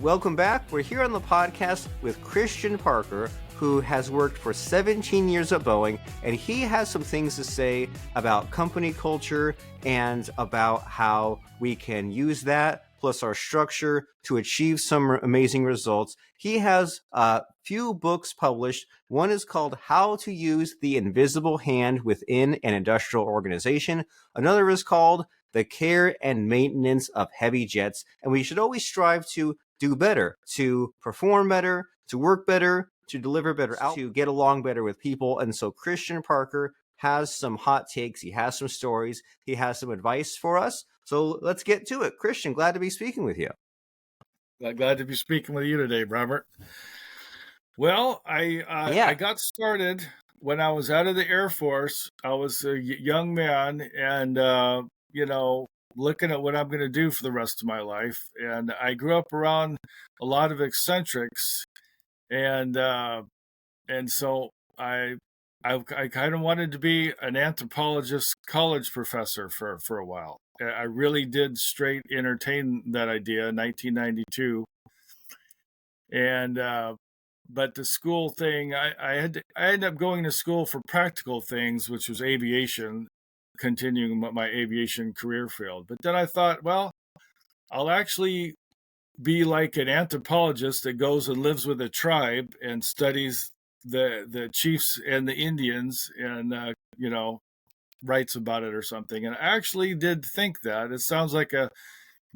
Welcome back. We're here on the podcast with Christian Parker, who has worked for 17 years at Boeing, and he has some things to say about company culture and about how we can use that plus our structure to achieve some amazing results. He has a few books published. One is called How to Use the Invisible Hand Within an Industrial Organization. Another is called The Care and Maintenance of Heavy Jets. And we should always strive to do better, to perform better, to work better, to deliver better out, to get along better with people. And so Christian Parker has some hot takes. He has some stories. He has some advice for us. So let's get to it. Christian, glad to be speaking with you. Glad to be speaking with you today, Robert. Well, I got started when I was out of the Air Force. I was a young man and, looking at what I'm going to do for the rest of my life. And I grew up around a lot of eccentrics. And so I kind of wanted to be an anthropologist college professor for a while. I really did straight entertain that idea in 1992. And but the school thing, I ended up going to school for practical things, which was aviation, continuing my aviation career field. But then I thought, well, I'll actually be like an anthropologist that goes and lives with a tribe and studies the chiefs and the Indians and writes about it or something. And I actually did think that. It sounds like a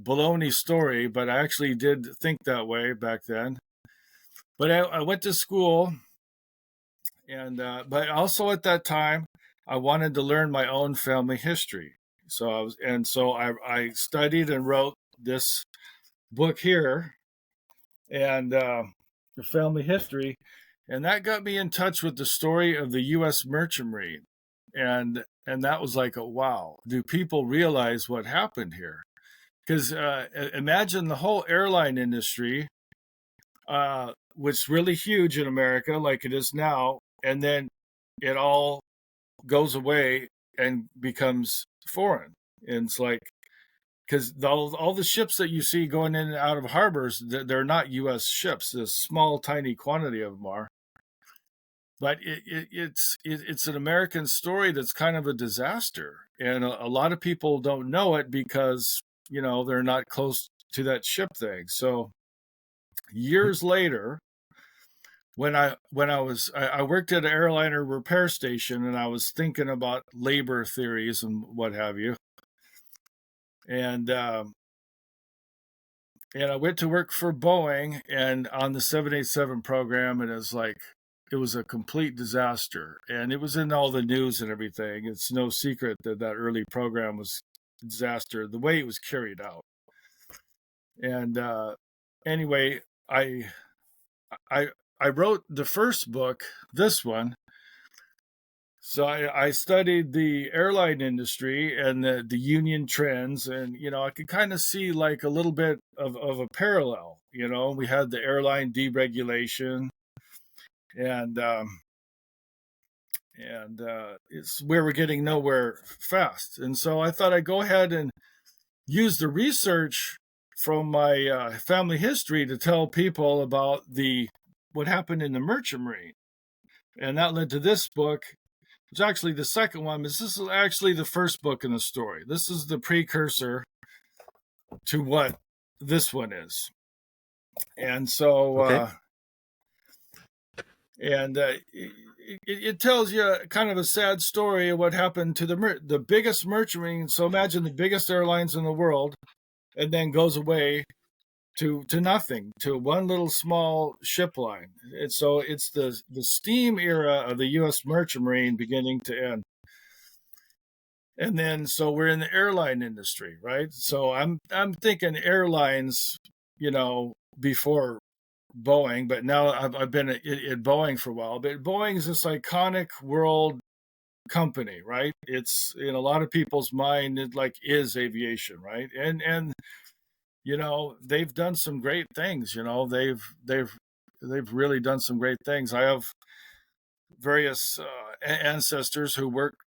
baloney story, but I actually did think that way back then. But I went to school, and but also at that time I wanted to learn my own family history. So I studied and wrote this book here, and the family history, and that got me in touch with the story of the U.S. Merchant Marine, and that was like, wow, do people realize what happened here? Because imagine the whole airline industry, which really huge in America, like it is now, and then it all goes away and becomes foreign. And it's like, because all the ships that you see going in and out of harbors, they're not U.S. ships. A small, tiny quantity of them are. But it's an American story that's kind of a disaster, and a lot of people don't know it because they're not close to that ship thing. So years later, when I worked at an airliner repair station, and I was thinking about labor theories and what have you, and I went to work for Boeing and on the 787 program, and it was a complete disaster, and it was in all the news and everything. It's no secret that early program was a disaster, the way it was carried out. And anyway, I wrote the first book, this one. So I studied the airline industry and the union trends, and I could kind of see like a little bit of a parallel. We had the airline deregulation, and it's where we're getting nowhere fast. And so I thought I'd go ahead and use the research from my family history to tell people about what happened in the Merchant Marine. And that led to this book, which actually the second one, but this is actually the first book in the story. This is the precursor to what this one is. And so, okay. It tells you kind of a sad story of what happened to the biggest merchant marine. So imagine the biggest airlines in the world, and then goes away to nothing, to one little small ship line. And so it's the steam era of the U.S. Merchant Marine beginning to end. And then so we're in the airline industry, right? So I'm thinking airlines, before Boeing, but now I've been at Boeing for a while. But Boeing is this iconic world company, right? It's in a lot of people's mind, it is aviation, right? And they've done some great things. They've really done some great things. I have various ancestors who worked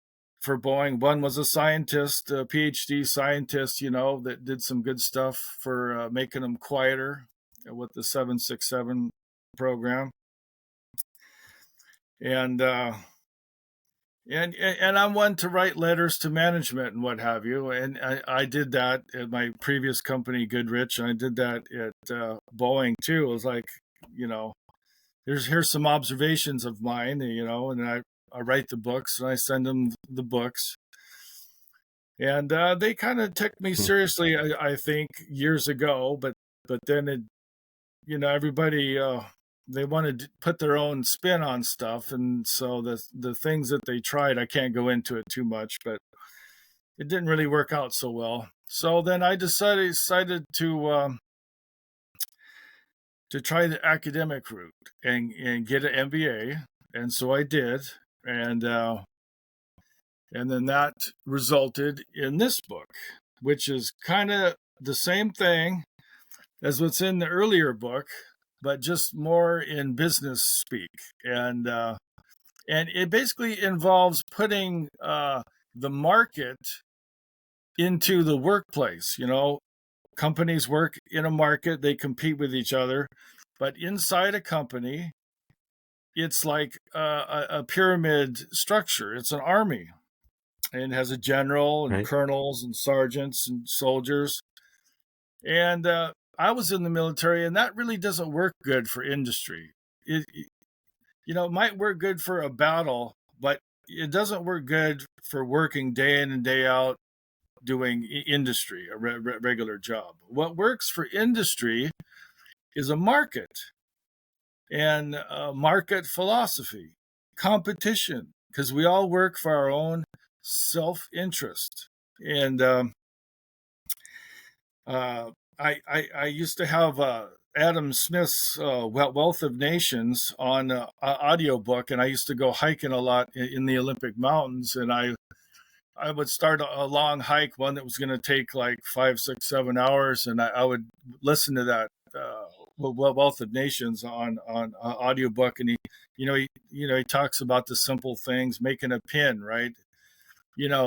for Boeing. One was a scientist, a PhD scientist, that did some good stuff for making them quieter. with the 767 program. And I'm one to write letters to management and what have you. And I did that at my previous company, Goodrich. And I did that at Boeing too. It was like, here's some observations of mine, and I write the books and I send them the books. And they kind of took me seriously, I think, years ago. But then everybody they wanted to put their own spin on stuff, and so the things that they tried, I can't go into it too much, but it didn't really work out so well. So then I decided to try the academic route and get an MBA, and so I did, and then that resulted in this book, which is kind of the same thing as what's in the earlier book, but just more in business speak. And it basically involves putting the market into the workplace. Companies work in a market, they compete with each other, but inside a company, it's like a pyramid structure. It's an army, and it has a general and colonels and sergeants and soldiers. And I was in the military, and that really doesn't work good for industry. It might work good for a battle, but it doesn't work good for working day in and day out doing industry, a regular job. What works for industry is a market and market philosophy, competition, because we all work for our own self-interest. And I used to have Adam Smith's Wealth of Nations on audiobook, and I used to go hiking a lot in the Olympic Mountains, and I would start a long hike, one that was going to take like 5, 6, 7 hours, and I would listen to that Wealth of Nations on audiobook, and he talks about the simple things, making a pin, right?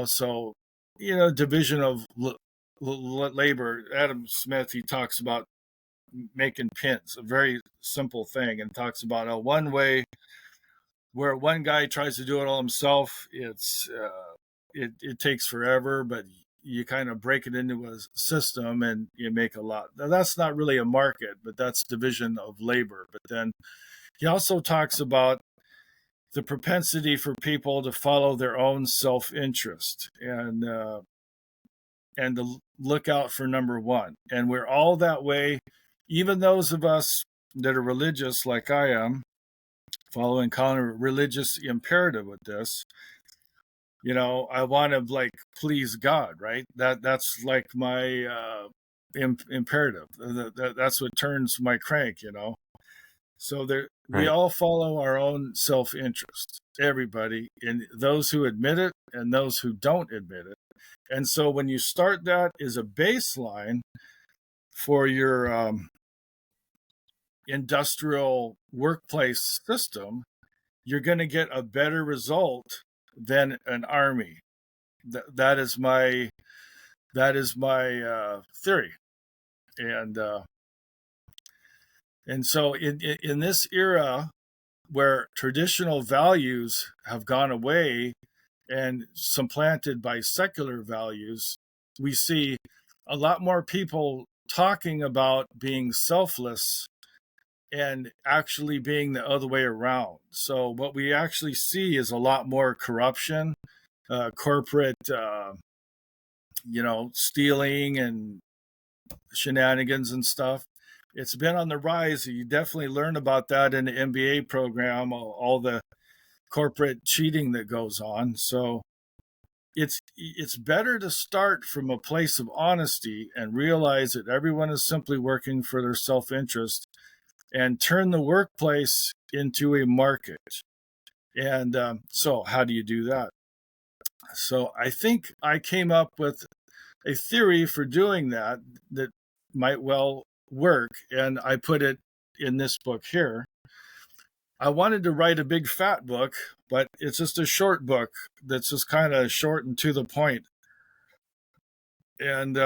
So division of labor. Adam Smith, he talks about making pins, a very simple thing, and talks about one way where one guy tries to do it all himself. It takes forever, but you kind of break it into a system and you make a lot. Now, that's not really a market, but that's division of labor. But then he also talks about the propensity for people to follow their own self-interest and to look out for number one. And we're all that way. Even those of us that are religious, like I am, following kind of religious imperative with this, I want to please God, right? That's like my imperative. That's what turns my crank, So we all follow our own self-interest, everybody, and those who admit it and those who don't admit it. And so when you start that as a baseline for your industrial workplace system, you're going to get a better result than an army. That is my theory. And so in this era where traditional values have gone away and supplanted by secular values, we see a lot more people talking about being selfless and actually being the other way around. So what we actually see is a lot more corruption, corporate, stealing and shenanigans and stuff. It's been on the rise. You definitely learn about that in the MBA program, all the corporate cheating that goes on. So it's better to start from a place of honesty and realize that everyone is simply working for their self-interest, and turn the workplace into a market. And so how do you do that? So I think I came up with a theory for doing that might well work, and I put it in this book here. I wanted to write a big fat book, but it's just a short book that's just kind of short and to the point. And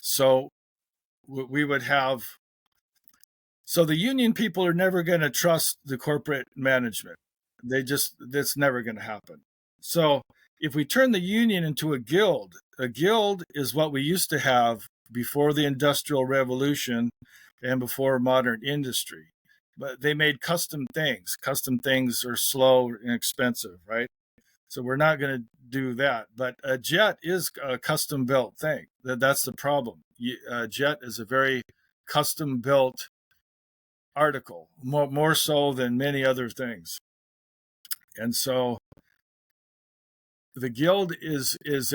so we would have So the union people are never going to trust the corporate management. That's never going to happen. So if we turn the union into a guild is what we used to have before the Industrial Revolution and before modern industry. But they made custom things. Custom things are slow and expensive, right? So we're not going to do that. But a jet is a custom built thing. That's the problem. A jet is a very custom built article, more so than many other things. And so the guild is it's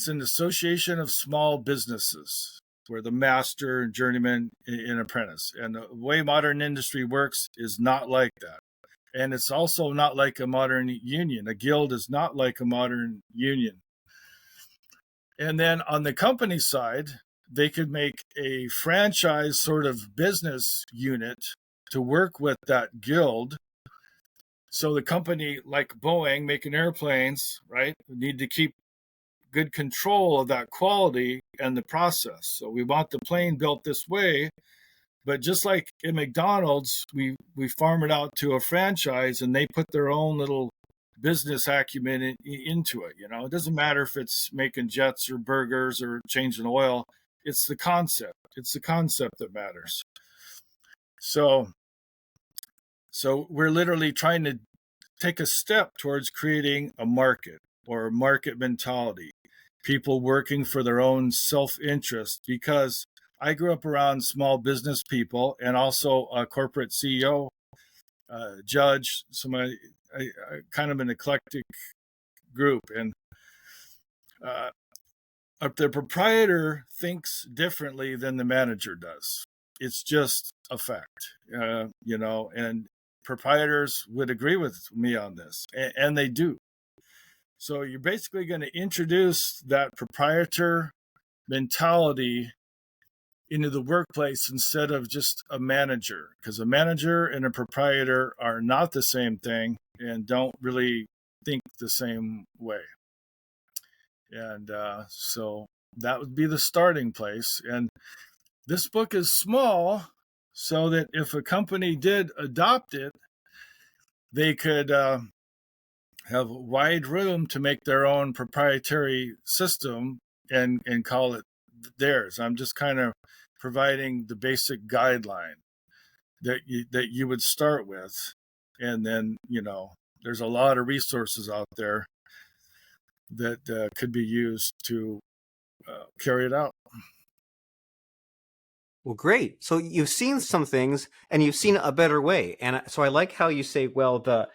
an association of small businesses where the master and journeyman and apprentice. And the way modern industry works is not like that. And it's also not like a modern union. A guild is not like a modern union. And then on the company side, they could make a franchise sort of business unit to work with that guild. So the company, like Boeing, making airplanes, right, need to keep good control of that quality and the process. So we want the plane built this way, but just like in McDonald's, we farm it out to a franchise, and they put their own little business acumen into it. It doesn't matter if it's making jets or burgers or changing oil. It's the concept. It's the concept that matters. So we're literally trying to take a step towards creating a market or a market mentality, people working for their own self-interest, because I grew up around small business people and also a corporate CEO, judge, somebody, I kind of an eclectic group. And the proprietor thinks differently than the manager does. It's just a fact, and proprietors would agree with me on this, and they do. So you're basically going to introduce that proprietor mentality into the workplace instead of just a manager, because a manager and a proprietor are not the same thing and don't really think the same way. And so that would be the starting place. And this book is small so that if a company did adopt it, they could have wide room to make their own proprietary system and call it theirs. I'm just kind of providing the basic guideline that you would start with, and then there's a lot of resources out there that could be used to carry it out. Well, great. So you've seen some things and you've seen a better way. And so I like how you say, well, the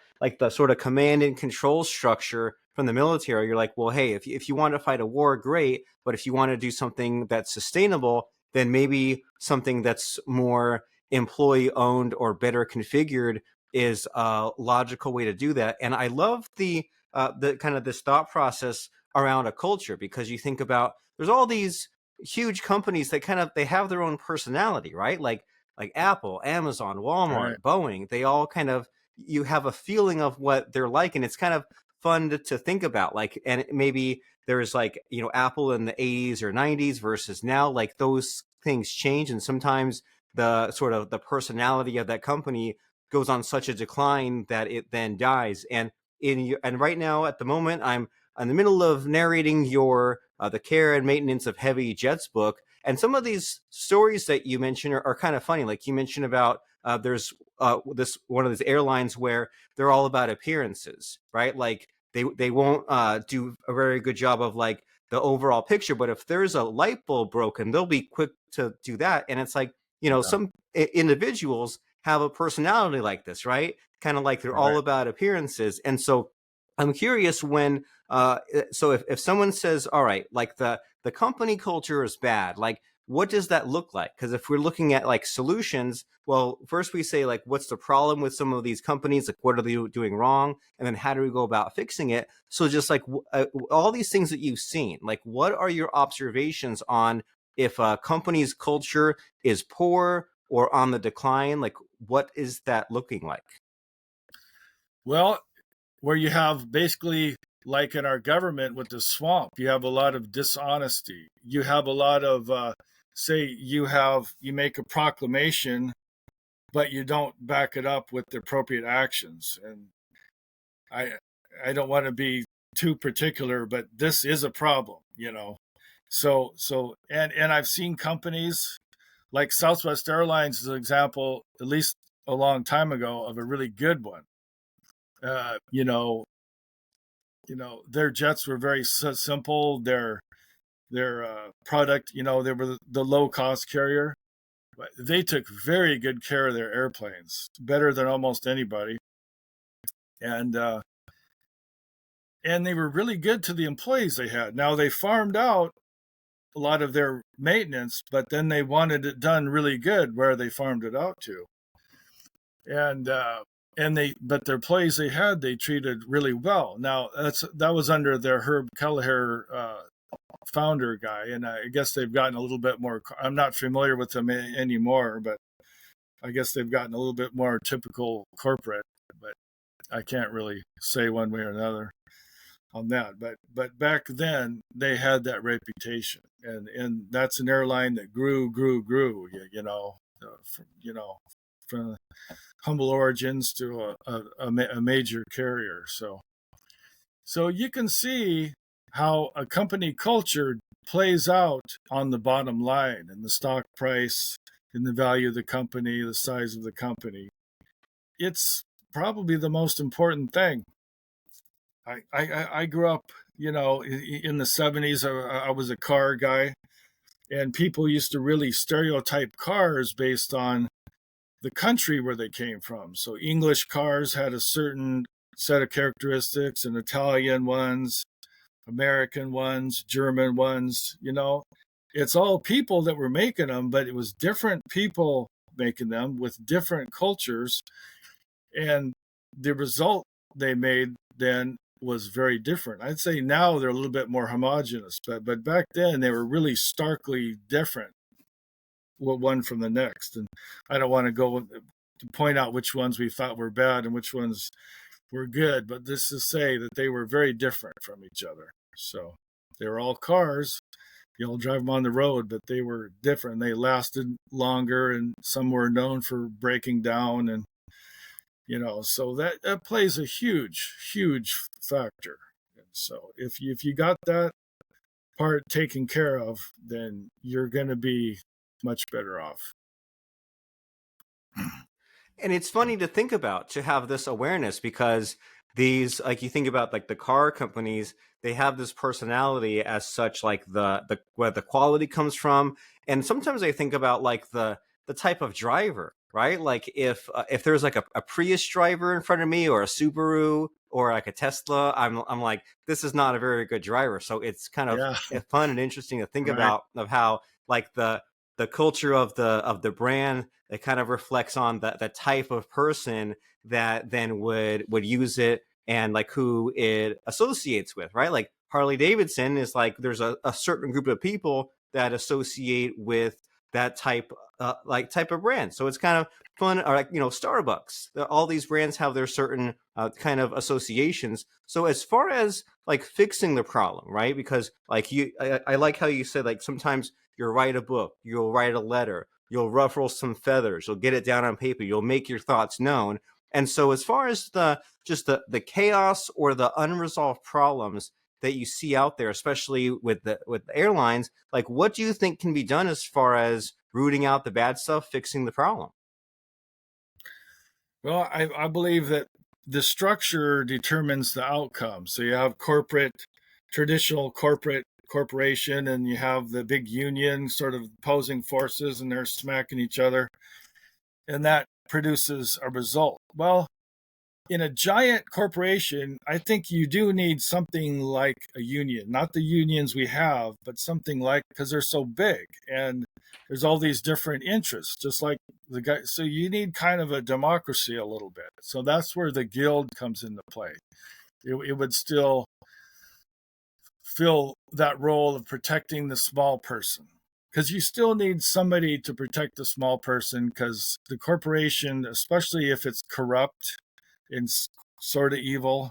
sort of command and control structure from the military, you're like, well, hey, if you want to fight a war, great. But if you want to do something that's sustainable, then maybe something that's more employee owned or better configured is a logical way to do that. And I love the kind of this thought process around a culture, because you think about there's all these huge companies that they have their own personality, right? Like Apple, Amazon, Walmart, Right. Boeing, they all kind of, you have a feeling of what they're like, and it's kind of fun to think about. Like, and maybe there's Apple in the 80s or 90s versus now, like those things change, and sometimes the sort of the personality of that company goes on such a decline that it then dies. And right now at the moment, I'm in the middle of narrating your the care and maintenance of heavy jets book, and some of these stories that you mentioned are kind of funny. Like you mentioned about there's this one of these airlines where they're all about appearances, right? Like they won't do a very good job of like the overall picture, but if there's a light bulb broken, they'll be quick to do that. And it's like, some individuals have a personality like this, right? Kind of like they're all about appearances. And so I'm curious when so if someone says, all right, like the company culture is bad, like what does that look like? Because if we're looking at like solutions, well, first we say like, what's the problem with some of these companies? Like, what are they doing wrong? And then how do we go about fixing it? So just like all these things that you've seen, like what are your observations on if a company's culture is poor or on the decline? Like, what is that looking like? Well, where you have basically, like in our government with the swamp, you have a lot of dishonesty. You have a lot of say you make a proclamation, but you don't back it up with the appropriate actions. And I I don't want to be too particular, but this is a problem, you know. And I've seen companies like Southwest Airlines as an example, at least a long time ago, of a really good one. Uh, you know, their jets were very simple. Their product, they were the low cost carrier. But they took very good care of their airplanes, better than almost anybody, and and they were really good to the employees they had. Now they farmed out a lot of their maintenance, but then they wanted it done really good where they farmed it out to, and but their employees they treated really well. Now that was under their Herb Kelleher founder guy, and I guess they've gotten a little bit more. I'm not familiar with them anymore, but I guess they've gotten a little bit more typical corporate. But I can't really say one way or another on that. But back then they had that reputation, and that's an airline that grew. From humble origins to a major carrier. So you can see how a company culture plays out on the bottom line and the stock price and the value of the company, the size of the company. It's probably the most important thing. I grew up, in the 70s. I was a car guy, and people used to really stereotype cars based on the country where they came from. So English cars had a certain set of characteristics, and Italian ones, American ones, German ones, It's all people that were making them, but it was different people making them with different cultures. And the result they made then was very different. I'd say now they're a little bit more homogenous, but back then they were really starkly different, one from the next. And I don't want to go to point out which ones we thought were bad and which ones were good, but this is to say that they were very different from each other. So they were all cars. You'll drive them on the road, but they were different. They lasted longer, and some were known for breaking down, and so that plays a huge factor. And so if you got that part taken care of, then you're going to be much better off. And it's funny to think about, to have this awareness, because these, like, you think about like the car companies, they have this personality as such, like the where the quality comes from. And sometimes I think about like the type of driver, right? Like if there's like a Prius driver in front of me, or a Subaru, or like a Tesla, I'm like, this is not a very good driver. So it's kind of fun and interesting to think Right. about, of how like the culture of the brand, it kind of reflects on the type of person that then would use it, and like who it associates with, right? Like Harley Davidson is like, there's a certain group of people that associate with that type of brand. So it's kind of fun. Or like, Starbucks, all these brands have their certain kind of associations. So as far as like fixing the problem, right? Because like I like how you said, like, sometimes you'll write a book, you'll write a letter, you'll ruffle some feathers, you'll get it down on paper, you'll make your thoughts known. And so as far as the chaos or the unresolved problems that you see out there, especially with the airlines, like, what do you think can be done as far as rooting out the bad stuff, fixing the problem? Well, I believe that the structure determines the outcome. So you have traditional corporation, and you have the big union sort of opposing forces, and they're smacking each other, and that produces a result. Well, in a giant corporation, I think you do need something like a union, not the unions we have, but something like, because they're so big and there's all these different interests, just like the guy. So you need kind of a democracy a little bit. So that's where the guild comes into play. It would still fill that role of protecting the small person, because you still need somebody to protect the small person, because the corporation, especially if it's corrupt and sort of evil,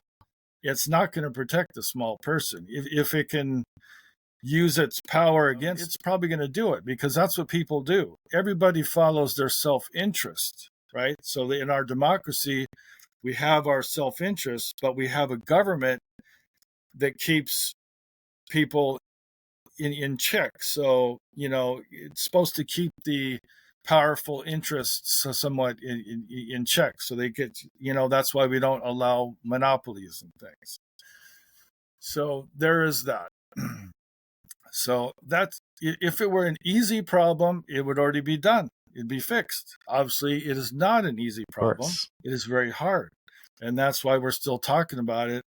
it's not going to protect the small person. If it can use its power against, it's probably going to do it, because that's what people do. Everybody follows their self-interest, right? So in our democracy, we have our self-interest, but we have a government that keeps people in check. So, it's supposed to keep the powerful interests somewhat in check. So they get, that's why we don't allow monopolies and things. So there is that. So that's, if it were an easy problem, it would already be done. It'd be fixed. Obviously, it is not an easy problem. It is very hard. And that's why we're still talking about it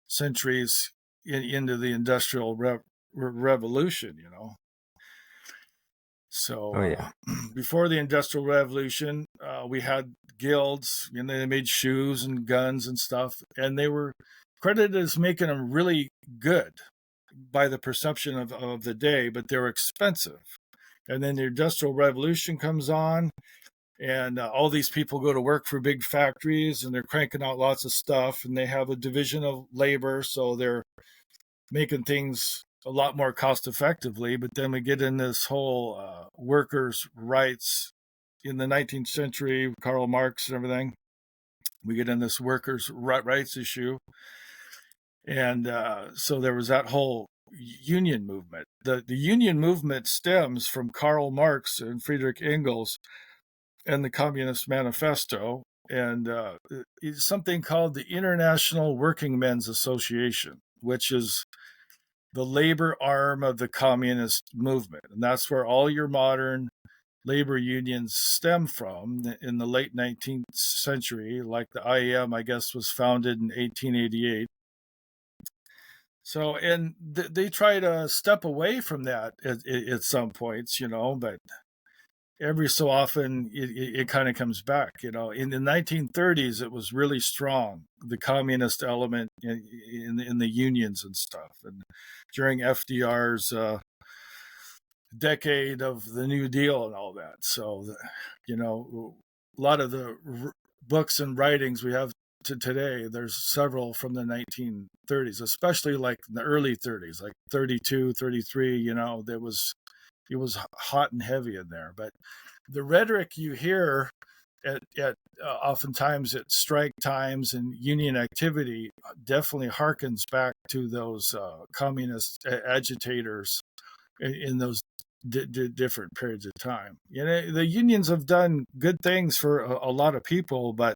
centuries into the industrial revolution, So before the industrial revolution, we had guilds, and they made shoes and guns and stuff, and they were credited as making them really good by the perception of the day, but they're expensive. And then the industrial revolution comes on, and all these people go to work for big factories, and they're cranking out lots of stuff, and they have a division of labor, so they're making things a lot more cost effectively. But then we get in this whole workers' rights in the 19th century, Karl Marx and everything. We get in this workers' rights issue. And so there was that whole union movement. The union movement stems from Karl Marx and Friedrich Engels and the Communist Manifesto, and it's something called the International Working Men's Association, which is the labor arm of the communist movement. And that's where all your modern labor unions stem from in the late 19th century. Like the IAM, I guess, was founded in 1888. So, and they try to step away from that at some points, but every so often it kind of comes back. In the 1930s, it was really strong, the communist element in the unions and stuff. And during FDR's decade of the New Deal and all that. So, a lot of the books and writings we have to today, there's several from the 1930s, especially like in the early 30s, like 32, 33, it was hot and heavy in there. But the rhetoric you hear at oftentimes at strike times and union activity definitely harkens back to those communist agitators in those different periods of time. The unions have done good things for a lot of people, but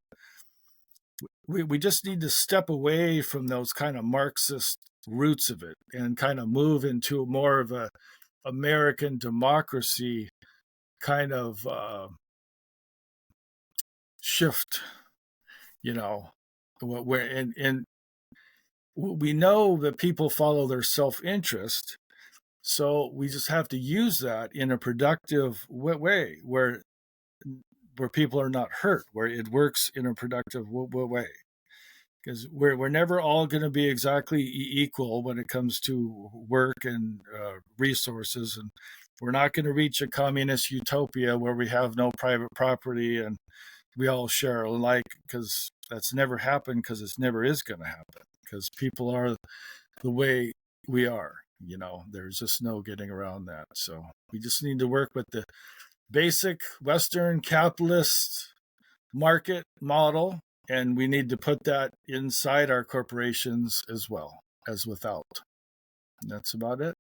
we just need to step away from those kind of Marxist roots of it and kind of move into more of a American democracy kind of shift, where and we know that people follow their self-interest, so we just have to use that in a productive way where people are not hurt, where it works in a productive way. Because we're never all going to be exactly equal when it comes to work and resources, and we're not going to reach a communist utopia where we have no private property and we all share alike, because that's never happened, because it never is going to happen, because people are the way we are. There's just no getting around that. So we just need to work with the basic Western capitalist market model, and we need to put that inside our corporations as well as without. And that's about it.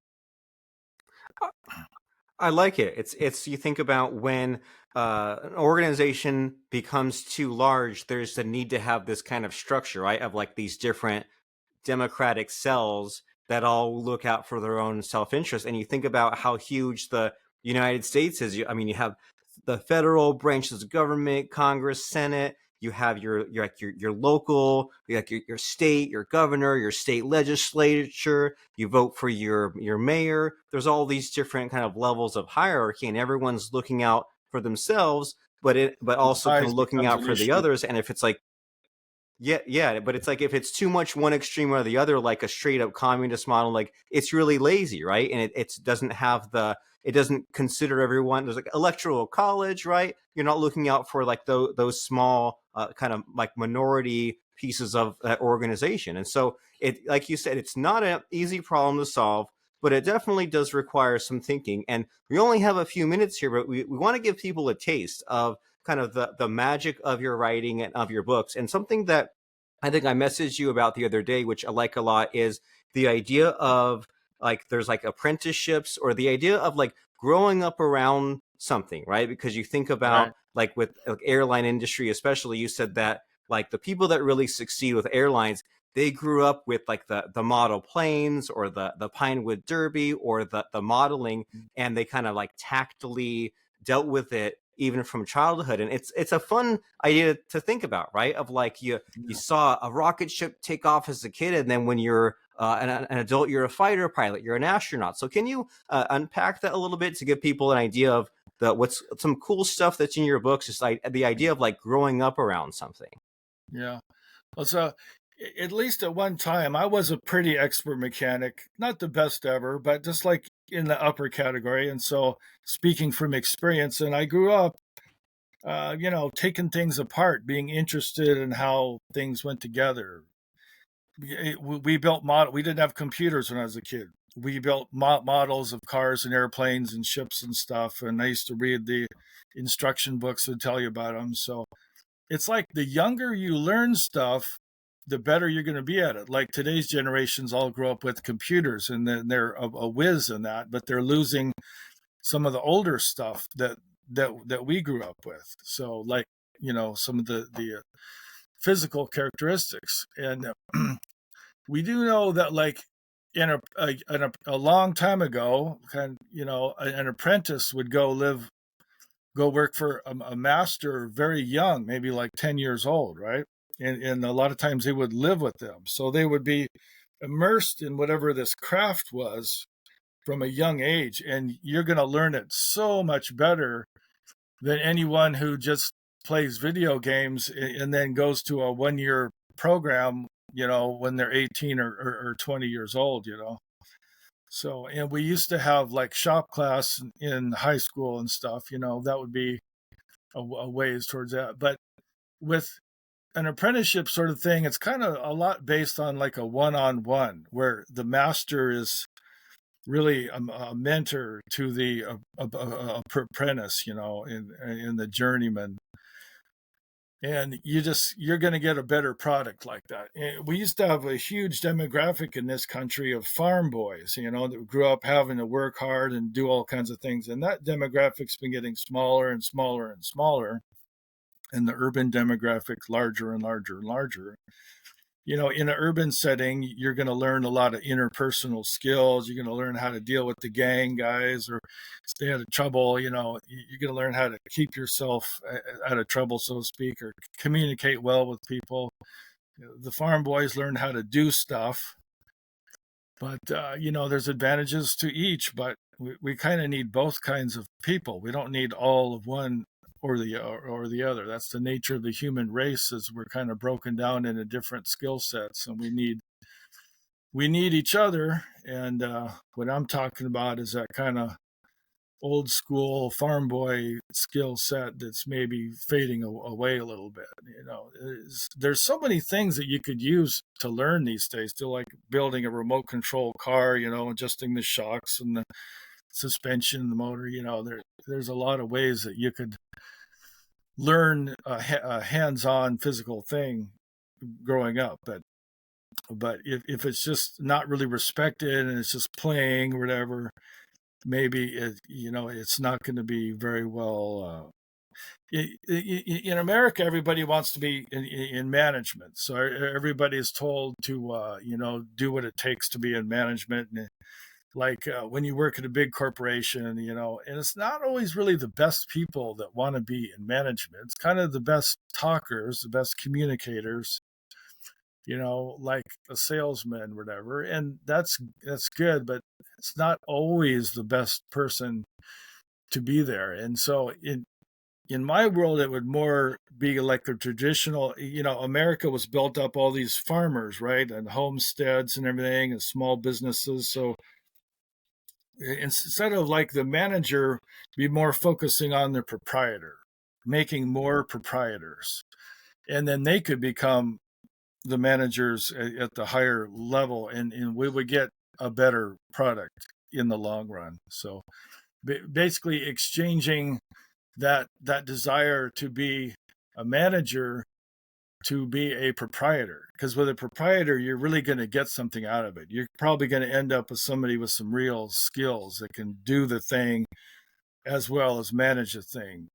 I like it. It's you think about when an organization becomes too large, there's the need to have this kind of structure, right? Of like these different democratic cells that all look out for their own self-interest. And you think about how huge the United States is. You have the federal branches of government, Congress, Senate. You have your local, your state, your governor, your state legislature. You vote for your mayor. There's all these different kind of levels of hierarchy, and everyone's looking out for themselves, but also kind of looking out for the others. And if it's like, but it's like if it's too much one extreme or the other, like a straight up communist model, like it's really lazy, right? And it doesn't have it doesn't consider everyone. There's like electoral college, right? You're not looking out for like those small kind of like minority pieces of that organization. And so it, like you said, it's not an easy problem to solve, but it definitely does require some thinking. And we only have a few minutes here, but we want to give people a taste of kind of the magic of your writing and of your books. And something that I think I messaged you about the other day, which I like a lot, is the idea of like there's like apprenticeships, or the idea of like growing up around something, right? Because you think about Right. like with like airline industry, especially, you said that like the people that really succeed with airlines, they grew up with like the model planes, or the Pinewood Derby, or the modeling, and they kind of like tactily dealt with it even from childhood. And it's a fun idea to think about, right? Of like you saw a rocket ship take off as a kid, and then when you're an adult, you're a fighter pilot, you're an astronaut. So can you unpack that a little bit to give people an idea of what's some cool stuff that's in your books, just like the idea of like growing up around something? Yeah. Well, so at least at one time, I was a pretty expert mechanic, not the best ever, but just like in the upper category. And so, speaking from experience, and I grew up, taking things apart, being interested in how things went together. We built model. We didn't have computers when I was a kid. We built models of cars and airplanes and ships and stuff. And I used to read the instruction books that tell you about them. So it's like the younger you learn stuff, the better you're going to be at it. Like today's generations all grow up with computers, and then they're a whiz in that, but they're losing some of the older stuff that we grew up with. So like, some of the physical characteristics. And we do know that like in a long time ago, an apprentice would go work for a master very young, maybe like 10 years old, right? And a lot of times they would live with them. So they would be immersed in whatever this craft was from a young age. And you're going to learn it so much better than anyone who just plays video games and then goes to a 1 year program, when they're 18 or 20 years old. So, and we used to have like shop class in high school and stuff, that would be a ways towards that. But with an apprenticeship sort of thing, it's kind of a lot based on like a one-on-one, where the master is really a mentor to the apprentice, in the journeyman. And you're going to get a better product like that. And we used to have a huge demographic in this country of farm boys, that grew up having to work hard and do all kinds of things. And that demographic's been getting smaller and smaller and smaller, and the urban demographic larger and larger and larger. In an urban setting, you're going to learn a lot of interpersonal skills. You're going to learn how to deal with the gang guys or stay out of trouble. You're going to learn how to keep yourself out of trouble, so to speak, or communicate well with people. The farm boys learn how to do stuff. But, there's advantages to each, but we kind of need both kinds of people. We don't need all of one or the other. That's the nature of the human race, is we're kind of broken down into different skill sets, and we need each other. And what I'm talking about is that kind of old school farm boy skill set that's maybe fading away a little bit. There's so many things that you could use to learn these days, to like building a remote control car, adjusting the shocks and the suspension and the motor. There's a lot of ways that you could learn a hands-on physical thing growing up. But if it's just not really respected and it's just playing or whatever, maybe it's not going to be very well. In America, everybody wants to be in management, so everybody is told to do what it takes to be in management. And like when you work at a big corporation, and it's not always really the best people that want to be in management. It's kind of the best talkers, the best communicators, like a salesman, whatever. And that's good, but it's not always the best person to be there. And so in my world, it would more be like the traditional, America was built up all these farmers, right? And homesteads and everything, and small businesses. So instead of like the manager, be more focusing on the proprietor, making more proprietors, and then they could become the managers at the higher level, and we would get a better product in the long run. So basically exchanging that desire to be a manager to be a proprietor, because with a proprietor you're really going to get something out of it. You're probably going to end up with somebody with some real skills that can do the thing as well as manage the thing,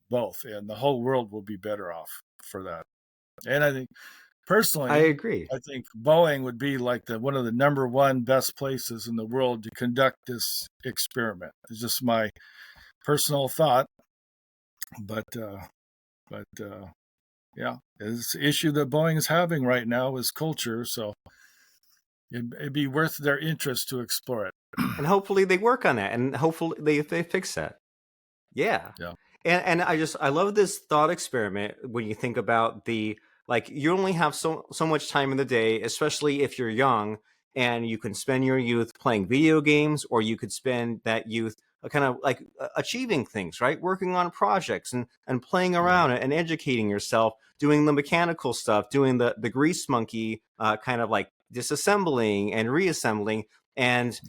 both, and the whole world will be better off for that. And I think I personally, agree. I think Boeing would be like one of the number one best places in the world to conduct this experiment. It's just my personal thought, but yeah, it's the issue that Boeing is having right now is culture. So it'd be worth their interest to explore it. And hopefully they work on that, and hopefully they fix that. Yeah. Yeah. And I love this thought experiment when you think about the, like, you only have so much time in the day, especially if you're young, and you can spend your youth playing video games, or you could spend that youth kind of like achieving things, right? Working on projects and playing Yeah. around and educating yourself, doing the mechanical stuff, doing the grease monkey kind of like disassembling and reassembling. And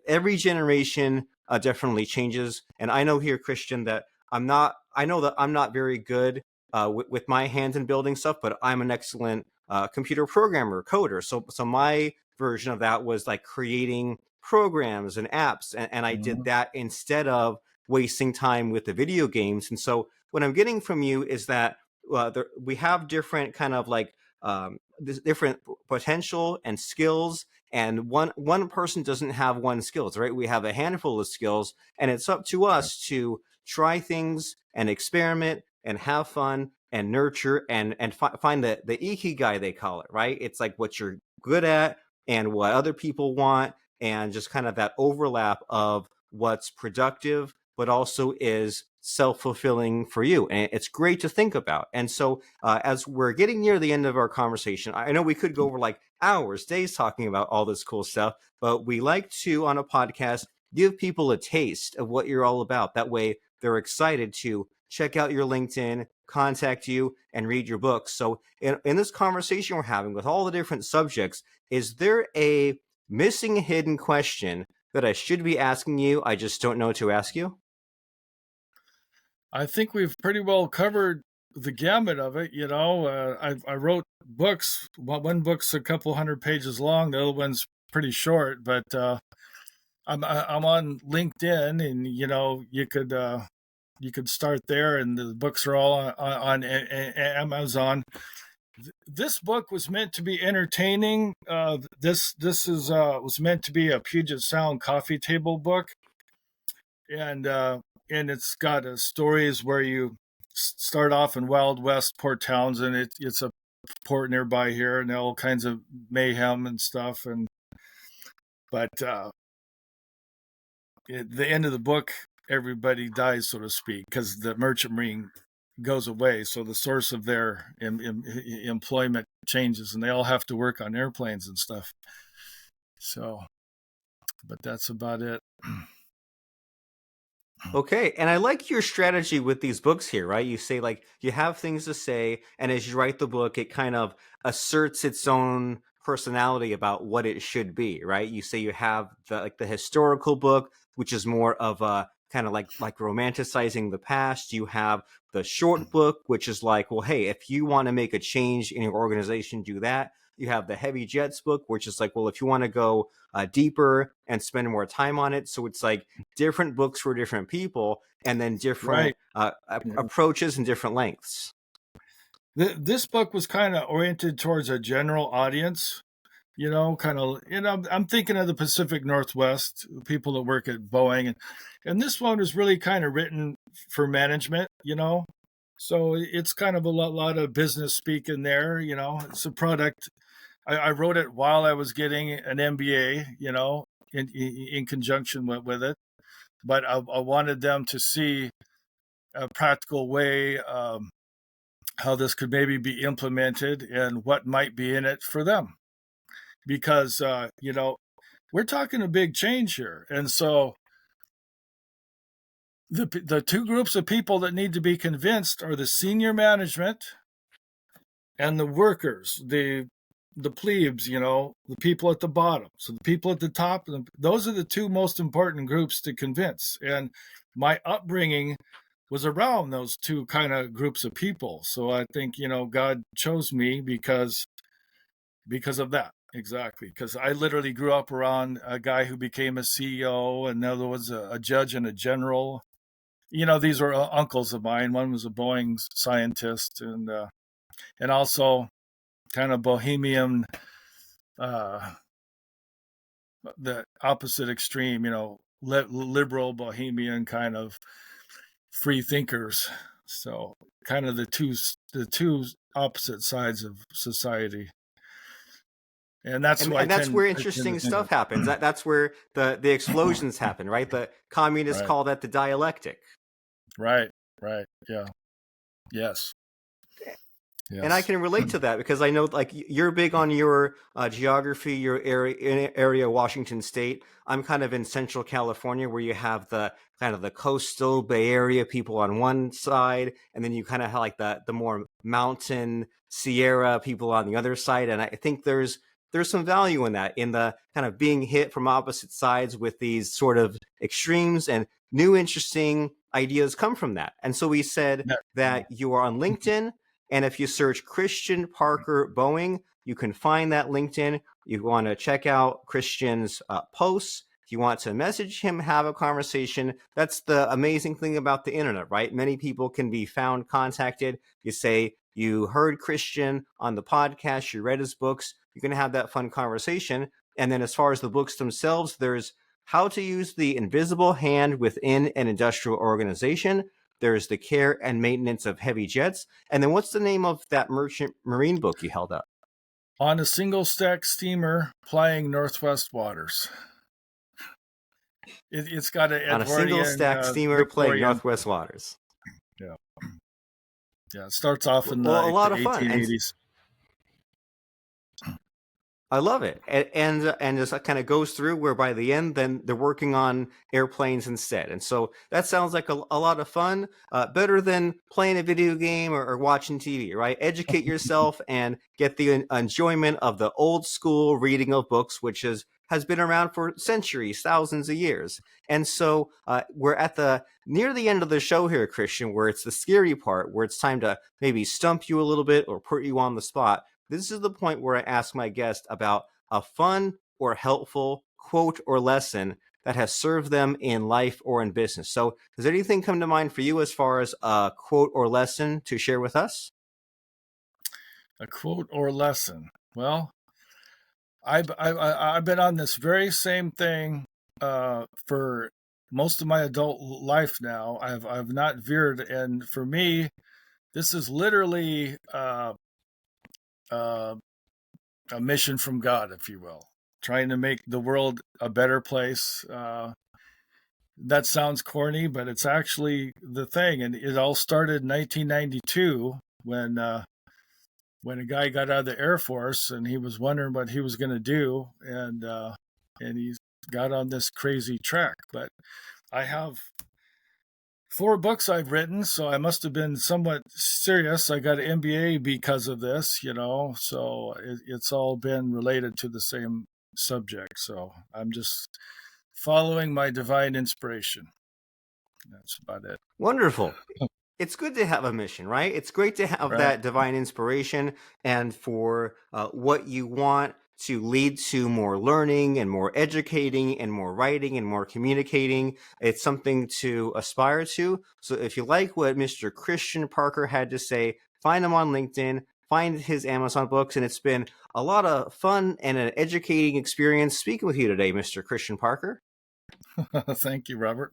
every generation definitely changes. And I know here, Christian, that I know that I'm not very good with my hands in building stuff, but I'm an excellent computer programmer, coder. So my version of that was like creating programs and apps, and I did Mhm. that instead of wasting time with the video games. And so what I'm getting from you is that we have different kind of like different potential and skills, and one person doesn't have one skills, right? We have a handful of skills, and it's up to Yeah. us to try things and experiment and have fun and nurture and find the ikigai, they call it, right? It's like what you're good at and what other people want, and just kind of that overlap of what's productive but also is self-fulfilling for you. And it's great to think about. And so as we're getting near the end of our conversation, I know we could go over like hours, days talking about all this cool stuff, but we like to, on a podcast, give people a taste of what you're all about. That way they're excited to check out your LinkedIn, contact you, and read your books. So in this conversation we're having with all the different subjects, is there a missing hidden question that I should be asking you, I just don't know to ask you? I think we've pretty well covered the gamut of it. I wrote books. One book's a couple hundred pages long. The other one's pretty short, but I'm on LinkedIn, and you could start there, and the books are all on Amazon. This book was meant to be entertaining. This is was meant to be a Puget Sound coffee table book, and it's got stories where you start off in Wild West Port Townsend. It's a port nearby here, and all kinds of mayhem and stuff. But at the end of the book, everybody dies, so to speak, because the merchant marine goes away. So the source of their employment changes, and they all have to work on airplanes and stuff. So, but that's about it. Okay, and I like your strategy with these books here, right? You say like you have things to say, and as you write the book, it kind of asserts its own personality about what it should be, right? You say you have the historical book, which is more of a kind of like romanticizing the past. You have the short book, which is like, well, hey, if you want to make a change in your organization, do that. You have the heavy jets book, which is like, well, if you want to go deeper and spend more time on it. So it's like different books for different people, and then different Right. Yeah. approaches and different lengths. This book was kind of oriented towards a general audience, I'm thinking of the Pacific Northwest, people that work at Boeing, and this one is really kind of written for management. So it's kind of a lot of business speak in there. It's a product. I wrote it while I was getting an MBA, in conjunction with it, but I wanted them to see a practical way, how this could maybe be implemented and what might be in it for them, because we're talking a big change here. And so the two groups of people that need to be convinced are the senior management and the workers, the the plebes, the people at the bottom. So the people at the top, those are the two most important groups to convince. And my upbringing was around those two kind of groups of people. So I think, God chose me because of that. Exactly. Because I literally grew up around a guy who became a CEO, and there was a judge and a general. These were uncles of mine. One was a Boeing scientist, and also kind of bohemian, the opposite extreme, liberal bohemian kind of free thinkers. So kind of the two opposite sides of society. And that's why and that's where interesting stuff happens. That's where the explosions happen, right? The communists call that the dialectic. Right. Yeah. Yes. And I can relate to that because I know, like, you're big on your geography, your area, Washington State. I'm kind of in Central California, where you have the kind of the coastal Bay Area people on one side, and then you kind of have like the more mountain Sierra people on the other side. And I think there's some value in that, in the kind of being hit from opposite sides with these sort of extremes, and new interesting ideas come from that. And so we said that you are on LinkedIn. And if you search Christian Parker Boeing, you can find that LinkedIn. You want to check out Christian's posts. If you want to message him, have a conversation. That's the amazing thing about the internet, right? Many people can be found, contacted. You say you heard Christian on the podcast, you read his books. You're going to have that fun conversation. And then as far as the books themselves, there's How to Use the Invisible Hand Within an Industrial Organization. There's The Care and Maintenance of Heavy Jets. And then what's the name of that merchant marine book you held up? On a Single Stack Steamer Plying Northwest Waters. It's got an On a single stack steamer playing Northwest Waters. Yeah. Yeah, it starts off in a lot of 1880s. I love it. And just kind of goes through where by the end, then they're working on airplanes instead. And so that sounds like a lot of fun, better than playing a video game or watching TV, right? Educate yourself and get the enjoyment of the old school reading of books, which has been around for centuries, thousands of years. And so we're at near the end of the show here, Christian, where it's the scary part, where it's time to maybe stump you a little bit or put you on the spot. This is the point where I ask my guest about a fun or helpful quote or lesson that has served them in life or in business. So does anything come to mind for you as far as a quote or lesson to share with us? A quote or lesson. Well, I've been on this very same thing for most of my adult life now. I've not veered, and for me, this is literally a mission from God, if you will, trying to make the world a better place. That sounds corny, but it's actually the thing. And it all started in 1992 when a guy got out of the Air Force and he was wondering what he was going to do, and he got on this crazy track. But I have 4 books I've written, so I must have been somewhat serious. I got an MBA because of this, so it's all been related to the same subject. So I'm just following my divine inspiration. That's about it. Wonderful. It's good to have a mission, right? It's great to have that divine inspiration, and for what you want to lead to more learning and more educating and more writing and more communicating. It's something to aspire to. So if you like what Mr. Christian Parker had to say, find him on LinkedIn, find his Amazon books, and it's been a lot of fun and an educating experience speaking with you today, Mr. Christian Parker. Thank you, Robert.